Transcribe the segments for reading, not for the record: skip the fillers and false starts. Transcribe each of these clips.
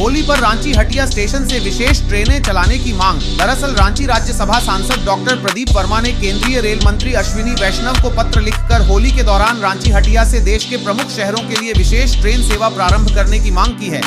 होली पर रांची हटिया स्टेशन से विशेष ट्रेनें चलाने की मांग। दरअसल रांची राज्यसभा सांसद डॉक्टर प्रदीप वर्मा ने केंद्रीय रेल मंत्री अश्विनी वैष्णव को पत्र लिखकर होली के दौरान रांची हटिया से देश के प्रमुख शहरों के लिए विशेष ट्रेन सेवा प्रारंभ करने की मांग की है।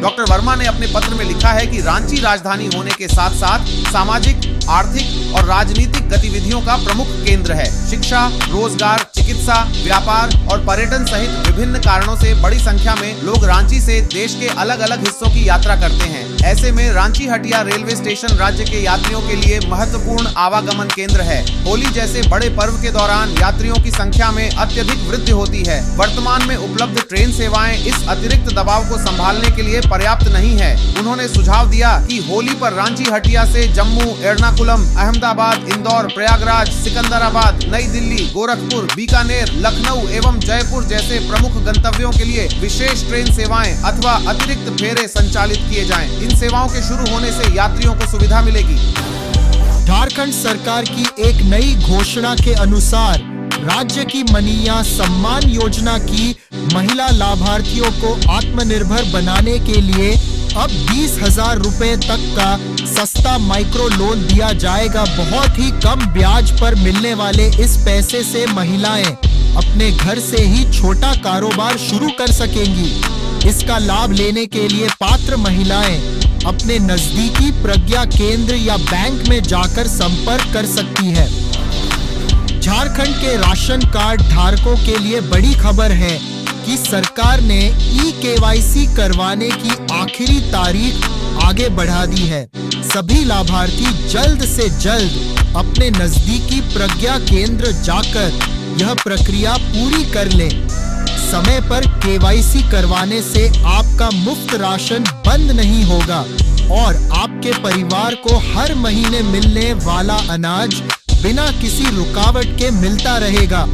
डॉक्टर वर्मा ने अपने पत्र में लिखा है कि रांची राजधानी होने के साथ साथ सामाजिक, आर्थिक और राजनीतिक गतिविधियों का प्रमुख केंद्र है। शिक्षा, रोजगार, चिकित्सा, व्यापार और पर्यटन सहित विभिन्न कारणों से बड़ी संख्या में लोग रांची से देश के अलग अलग हिस्सों की यात्रा करते हैं। ऐसे में रांची हटिया रेलवे स्टेशन राज्य के यात्रियों के लिए महत्वपूर्ण आवागमन केंद्र है। होली जैसे बड़े पर्व के दौरान यात्रियों की संख्या में अत्यधिक वृद्धि होती है। वर्तमान में उपलब्ध ट्रेन सेवाएं इस अतिरिक्त दबाव को संभालने के लिए पर्याप्त नहीं है। उन्होंने सुझाव दिया कि होली पर रांची हटिया से जम्मू, एर्नाकुलम, अहमदाबाद, इंदौर, प्रयागराज, सिकंदराबाद, नई दिल्ली, गोरखपुर, बीकानेर, लखनऊ एवं जयपुर जैसे प्रमुख गंतव्यों के लिए विशेष ट्रेन सेवाएं अथवा अतिरिक्त फेरे संचालित किए जाएं। इन सेवाओं के शुरू होने से यात्रियों को सुविधा मिलेगी। झारखंड सरकार की एक नई घोषणा के अनुसार राज्य की मनीया सम्मान योजना की महिला लाभार्थियों को आत्मनिर्भर बनाने के लिए अब 20,000 रुपए तक का सस्ता माइक्रो लोन दिया जाएगा। बहुत ही कम ब्याज पर मिलने वाले इस पैसे से महिलाएं अपने घर से ही छोटा कारोबार शुरू कर सकेंगी। इसका लाभ लेने के लिए पात्र महिलाएं अपने नजदीकी प्रज्ञा केंद्र या बैंक में जाकर संपर्क कर सकती है। झारखंड के राशन कार्ड धारकों के लिए बड़ी खबर है कि सरकार ने ई-केवाईसी करवाने की आखिरी तारीख आगे बढ़ा दी है। सभी लाभार्थी जल्द से जल्द अपने नजदीकी प्रज्ञा केंद्र जाकर यह प्रक्रिया पूरी कर लें। समय पर केवाईसी करवाने से आपका मुफ्त राशन बंद नहीं होगा और आपके परिवार को हर महीने मिलने वाला अनाज बिना किसी रुकावट के मिलता रहेगा।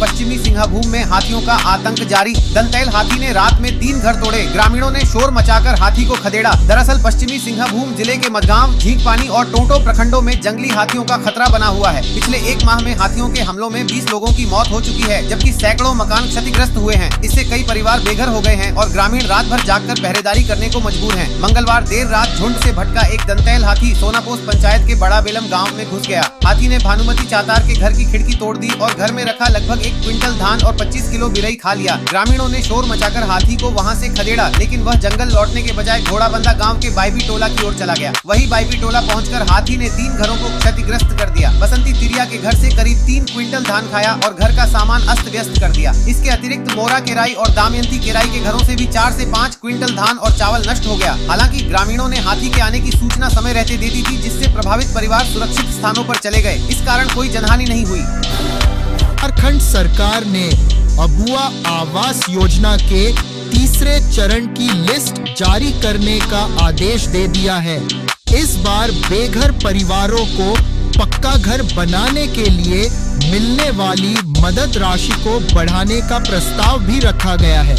पश्चिमी सिंहभूम में हाथियों का आतंक जारी। दंतैल हाथी ने रात में 3 घर तोड़े। ग्रामीणों ने शोर मचाकर हाथी को खदेड़ा। दरअसल पश्चिमी सिंहभूम जिले के मझगांव, झींकपानी और टोंटो प्रखंडों में जंगली हाथियों का खतरा बना हुआ है। पिछले 1 माह में हाथियों के हमलों में 20 लोगों की मौत हो चुकी है, जबकि सैकड़ों मकान क्षतिग्रस्त हुए हैं। इससे कई परिवार बेघर हो गए हैं और ग्रामीण रात भर जागकर पहरेदारी करने को मजबूर हैं। मंगलवार देर रात झुंड से भटका एक दंतैल हाथी सोनापोस्ट पंचायत के बड़ा बेलम गाँव में घुस गया। हाथी ने भानुमती चातार के घर की खिड़की तोड़ दी और घर में रखा लगभग 1 क्विंटल धान और 25 किलो बिरई खा लिया। ग्रामीणों ने शोर मचाकर हाथी को वहां से खदेड़ा, लेकिन वह जंगल लौटने के बजाय घोड़ाबंदा गांव के बाईबी टोला की ओर चला गया। वही बाईबी टोला पहुंचकर हाथी ने 3 घरों को क्षतिग्रस्त कर दिया। बसंती तिरिया के घर से करीब 3 क्विंटल धान खाया और घर का सामान अस्त व्यस्त कर दिया। इसके अतिरिक्त मोरा केराई और दामयंती केराई के घरों से भी 4 से 5 क्विंटल धान और चावल नष्ट हो गया। हालांकि ग्रामीणों ने हाथी के आने की सूचना समय रहते दे दी थी, जिससे प्रभावित परिवार सुरक्षित स्थानों पर चले गए। इस कारण कोई जनहानि नहीं हुई। झारखंड सरकार ने अबुआ आवास योजना के तीसरे चरण की लिस्ट जारी करने का आदेश दे दिया है। इस बार बेघर परिवारों को पक्का घर बनाने के लिए मिलने वाली मदद राशि को बढ़ाने का प्रस्ताव भी रखा गया है।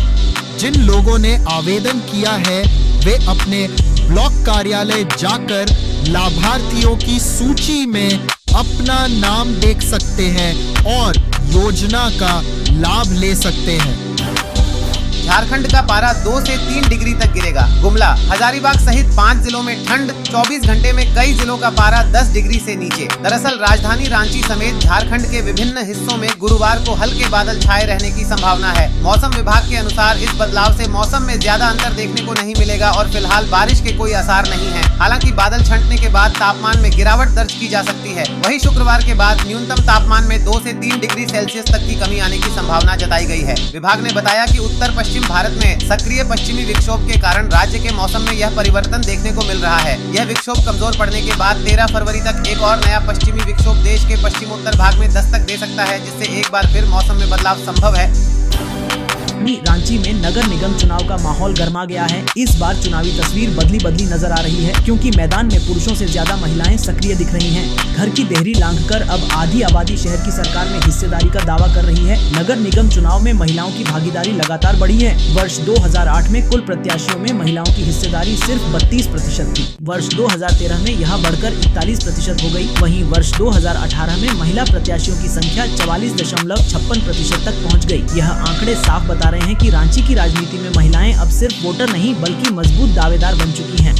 जिन लोगों ने आवेदन किया है वे अपने ब्लॉक कार्यालय जाकर लाभार्थियों की सूची में अपना नाम देख सकते हैं और योजना का लाभ ले सकते हैं। झारखंड का पारा 2 से 3 डिग्री तक गिरेगा। गुमला, हजारीबाग सहित 5 जिलों में ठंड। 24 घंटे में कई जिलों का पारा 10 डिग्री से नीचे। दरअसल राजधानी रांची समेत झारखंड के विभिन्न हिस्सों में गुरुवार को हल्के बादल छाए रहने की संभावना है। मौसम विभाग के अनुसार इस बदलाव से मौसम में ज्यादा अंतर देखने को नहीं मिलेगा और फिलहाल बारिश के कोई आसार नहीं है। हालांकि बादल छंटने के बाद तापमान में गिरावट दर्ज की जा सकती है। वहीं शुक्रवार के बाद न्यूनतम तापमान में 2 से 3 डिग्री सेल्सियस तक की कमी आने की संभावना जताई गई है। विभाग ने बताया कि उत्तर पश्चिम भारत में सक्रिय पश्चिमी विक्षोभ के कारण राज्य के मौसम में यह परिवर्तन देखने को मिल रहा है। यह विक्षोभ कमजोर पड़ने के बाद 13 फरवरी तक एक और नया पश्चिमी विक्षोभ देश के पश्चिमोत्तर भाग में दस्तक दे सकता है, जिससे एक बार फिर मौसम में बदलाव संभव है। रांची में नगर निगम चुनाव का माहौल गर्मा गया है। इस बार चुनावी तस्वीर बदली नजर आ रही है, क्योंकि मैदान में पुरुषों से ज्यादा महिलाएं सक्रिय दिख रही हैं। घर की देहरी लांघकर अब आधी आबादी शहर की सरकार में हिस्सेदारी का दावा कर रही है। नगर निगम चुनाव में महिलाओं की भागीदारी लगातार बढ़ी है। वर्ष 2008 में कुल प्रत्याशियों में महिलाओं की हिस्सेदारी सिर्फ 32% थी। वर्ष 2013 में यह बढ़कर 41% हो गई। वहीं वर्ष 2018 में महिला प्रत्याशियों की संख्या 44.56% तक पहुँच गयी। यह आंकड़े साफ बता रहे हैं कि रांची की राजनीति में महिलाएं अब सिर्फ वोटर नहीं बल्कि मजबूत दावेदार बन चुकी हैं।